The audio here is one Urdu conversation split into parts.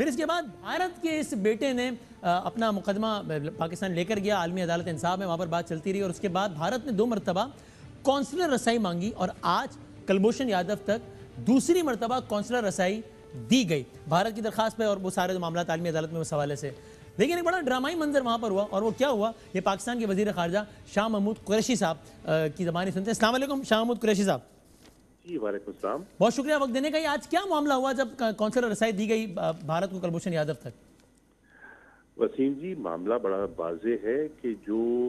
پھر اس کے بعد بھارت کے اس بیٹے نے اپنا مقدمہ پاکستان لے کر گیا عالمی عدالت انصاف میں، وہاں پر بات چلتی رہی، اور اس کے بعد بھارت نے 2 مرتبہ کونسلر رسائی مانگی، اور آج کلبھوشن یادو تک دوسری مرتبہ کونسلر رسائی دی گئی بھارت کی درخواست پہ، اور وہ سارے معاملات عالمی عدالت میں اس حوالے سے۔ لیکن ایک بڑا ڈرامائی منظر وہاں پر ہوا، اور وہ کیا ہوا یہ پاکستان کے وزیر خارجہ شاہ محمود قریشی صاحب کی زبانی سنتے ہیں۔ السلام علیکم شاہ محمود قریشی صاحب۔ جی وعلیکم السلام، بہت شکریہ وقت دینے کا۔ یہ آج کیا معاملہ ہوا جب کونسلر رسائی دی گئی بھارت کو کلبھوشن یادو تک؟ وسیم جی معاملہ بڑا واضح ہے کہ جو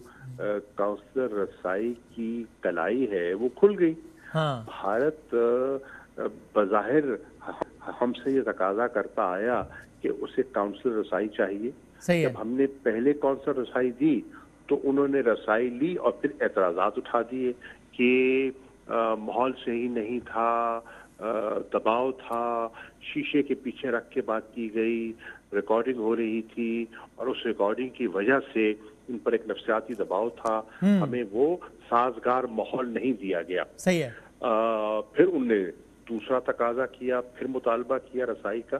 کونسلر رسائی کی کلائی ہے وہ کھل گئی۔ بھارت بظاہر ہم سے یہ تقاضا کرتا آیا کہ اسے کونسلر رسائی چاہیے۔ جب ہم نے پہلے کونسلر رسائی دی تو انہوں نے رسائی لی اور پھر اعتراضات اٹھا دیے کہ ماحول صحیح نہیں تھا، دباؤ تھا، شیشے کے پیچھے رکھ کے بات کی گئی، ریکارڈنگ ہو رہی تھی، اور اس ریکارڈنگ کی وجہ سے ان پر ایک نفسیاتی دباؤ تھا، ہمیں وہ سازگار ماحول نہیں دیا گیا۔ صحیح ہے۔ پھر انہوں نے دوسرا تقاضا کیا، پھر مطالبہ کیا رسائی کا۔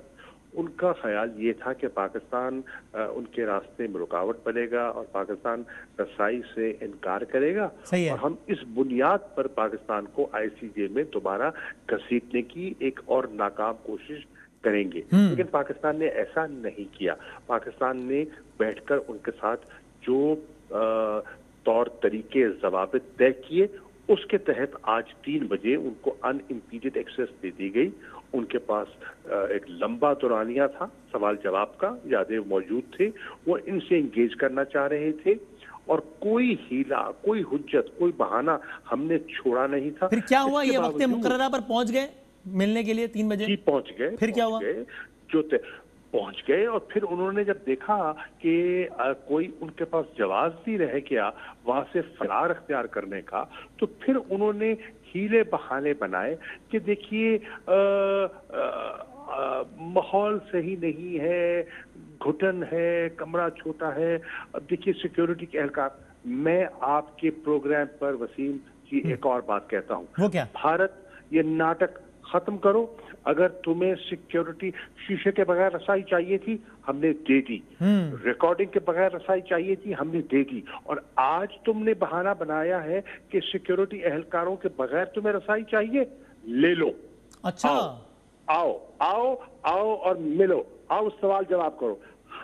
ان کا خیال یہ تھا کہ پاکستان ان کے راستے میں رکاوٹ بنے گا اور پاکستان رسائی سے انکار کرے گا، اور ہم اس بنیاد پر پاکستان کو ICJ میں دوبارہ گھسیٹنے کی ایک اور ناکام کوشش کریں گے۔ لیکن پاکستان نے ایسا نہیں کیا۔ پاکستان نے بیٹھ کر ان کے ساتھ جو طور طریقے ضوابط طے کیے اس کے تحت آج 3 بجے ان کو ان امپیڈڈ ایکسیس دے دی گئی۔ ان کے پاس ایک لمبا دورانیہ تھا سوال جواب کا، یادیں موجود تھے، وہ ان سے انگیج کرنا چاہ رہے تھے، اور کوئی ہیلا، کوئی حجت، کوئی بہانہ ہم نے چھوڑا نہیں تھا۔ پھر کیا ہوا؟ یہ وقت مقررہ پر پہنچ گئے ملنے کے لیے 3 بجے؟ جی پہنچ گئے۔ پھر کیا ہوا؟ پہنچ گئے، اور پھر انہوں نے جب دیکھا کہ کوئی ان کے پاس جواز نہیں رہ گیا وہاں سے فرار اختیار کرنے کا، تو پھر انہوں نے ہیلے بہانے بنائے کہ دیکھیے ماحول صحیح نہیں ہے، گھٹن ہے، کمرہ چھوٹا ہے۔ اب دیکھیے سیکیورٹی کے اہلکار، میں آپ کے پروگرام پر وسیم جی ایک اور بات کہتا ہوں، وہ کیا؟ بھارت یہ ناٹک ختم کرو۔ اگر تمہیں سیکیورٹی شیشے کے بغیر رسائی چاہیے تھی ہم نے دے دی، ریکارڈنگ کے بغیر رسائی چاہیے تھی ہم نے دے دی، اور آج تم نے بہانہ بنایا ہے کہ سیکیورٹی اہلکاروں کے بغیر تمہیں رسائی چاہیے، لے لو۔ اچھا، آؤ آؤ آؤ اور ملو، آؤ سوال جواب کرو۔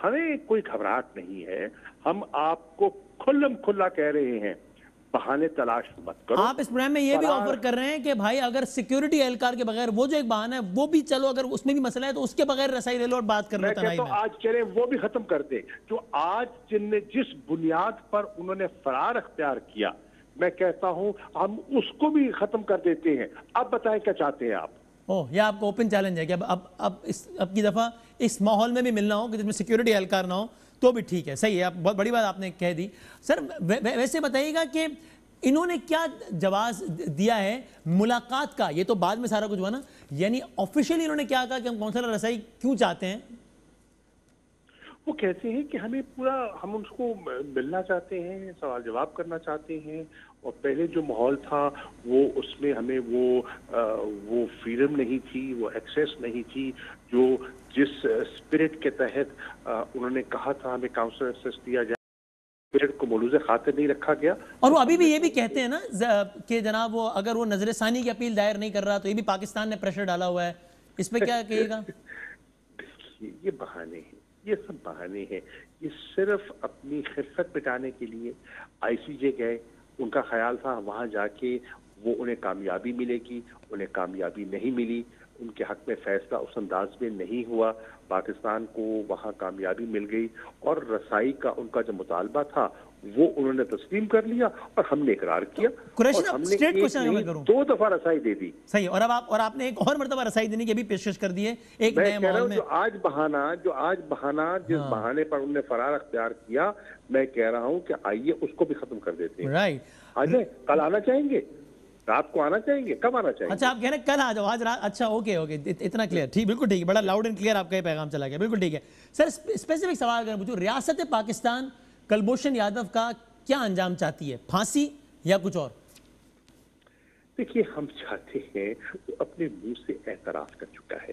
ہمیں کوئی گھبراہٹ نہیں ہے، ہم آپ کو کھلم کھلا کہہ رہے ہیں بہانے تلاش مت کرو۔ آپ اس پروگرام میں یہ بھی آفر کر رہے ہیں کہ بھائی اگر سیکیورٹی اہلکار کے بغیر وہ جو ایک بہانہ ہے وہ بھی چلو، اگر اس میں بھی مسئلہ ہے تو اس کے بغیر رسائی لے لو اور بات کر لو تنہائی میں۔ میں کہتا ہوں آج کہہ رہے ہیں وہ بھی ختم کر دیں، جو آج جس بنیاد پر انہوں نے فرار اختیار کیا، میں کہتا ہوں ہم اس کو بھی ختم کر دیتے ہیں۔ اب بتائیں کیا چاہتے ہیں آپ؟ یہ آپ کو اوپن چیلنج ہے کہ اب کی دفعہ اس ماحول میں بھی ملنا ہو کہ جس میں سیکیورٹی اہلکار نہ ہو تو بھی ٹھیک ہے۔ صحیح ہے، بہت بڑی بات آپ نے کہہ دی۔ سر ویسے بتائیے گا کہ انہوں نے کیا جواز دیا ہے ملاقات کا؟ یہ تو بعد میں سارا کچھ ہوا نا، یعنی آفیشلی انہوں نے کیا کہا کہ ہم کونسلر رسائی کیوں چاہتے ہیں؟ وہ کہتے ہیں کہ ہمیں پورا، ہم ان کو ملنا چاہتے ہیں، سوال جواب کرنا چاہتے ہیں، اور پہلے جو ماحول تھا وہ اس میں ہمیں وہ فریڈم نہیں تھی، وہ ایکسیس نہیں تھی جو جس اسپرٹ کے تحت انہوں نے کہا تھا ہمیں کاؤنسلر ایکسیس دیا جائے، اسپرٹ کو ملوز خاطر نہیں رکھا گیا۔ اور وہ ابھی بھی یہ بھی کہتے ہیں نا کہ جناب وہ اگر وہ نظر ثانی کی اپیل دائر نہیں کر رہا تو یہ بھی پاکستان نے پریشر ڈالا ہوا ہے، اس پہ کیا کہیے گا؟ دیکھیے یہ بہانے ہیں، یہ سب بہانے ہیں، یہ صرف اپنی خفت مٹانے کے لیے۔ ICJ گئے، ان کا خیال تھا وہاں جا کے وہ انہیں کامیابی ملے گی، انہیں کامیابی نہیں ملی، ان کے حق میں فیصلہ اس انداز میں نہیں ہوا، پاکستان کو وہاں کامیابی مل گئی، اور رسائی کا ان کا جو مطالبہ تھا وہ انہوں نے تسلیم کر لیا اور ہم نے اقرار کیا، اور ہم نے ایک نہیں 2 دفعہ رسائی دے دی۔ صحیح، اور آپ نے ایک اور مرتبہ رسائی دینے کی بھی پیشکش کر دی ہے ایک نئے ماحول میں۔ جو آج بہانہ جس بہانے پر انہوں نے فرار اختیار کیا، میں کہہ رہا ہوں کہ آئیے اس کو بھی ختم کر دیتے ہیں۔ رائٹ، آج کل آنا چاہیں گے، رات کو آنا چاہیں گے، کب آنا چاہیں گے؟ اچھا آپ کہہ رہے ہیں کل آ جاؤ، آج رات؟ اچھا اوکے اتنا کلیئر، ٹھیک، بالکل ٹھیک ہے، بڑا لاؤڈ اینڈ کلیئر آپ کا یہ پیغام چلا گیا، بالکل ٹھیک ہے۔ سر اسپیسیفک سوال اگر پوچھوں، ریاست پاکستان کلبھوشن یادو کا کیا انجام چاہتی ہے، پھانسی یا کچھ اور؟ دیکھیے ہم چاہتے ہیں، وہ اپنے منہ سے اعتراف کر چکا ہے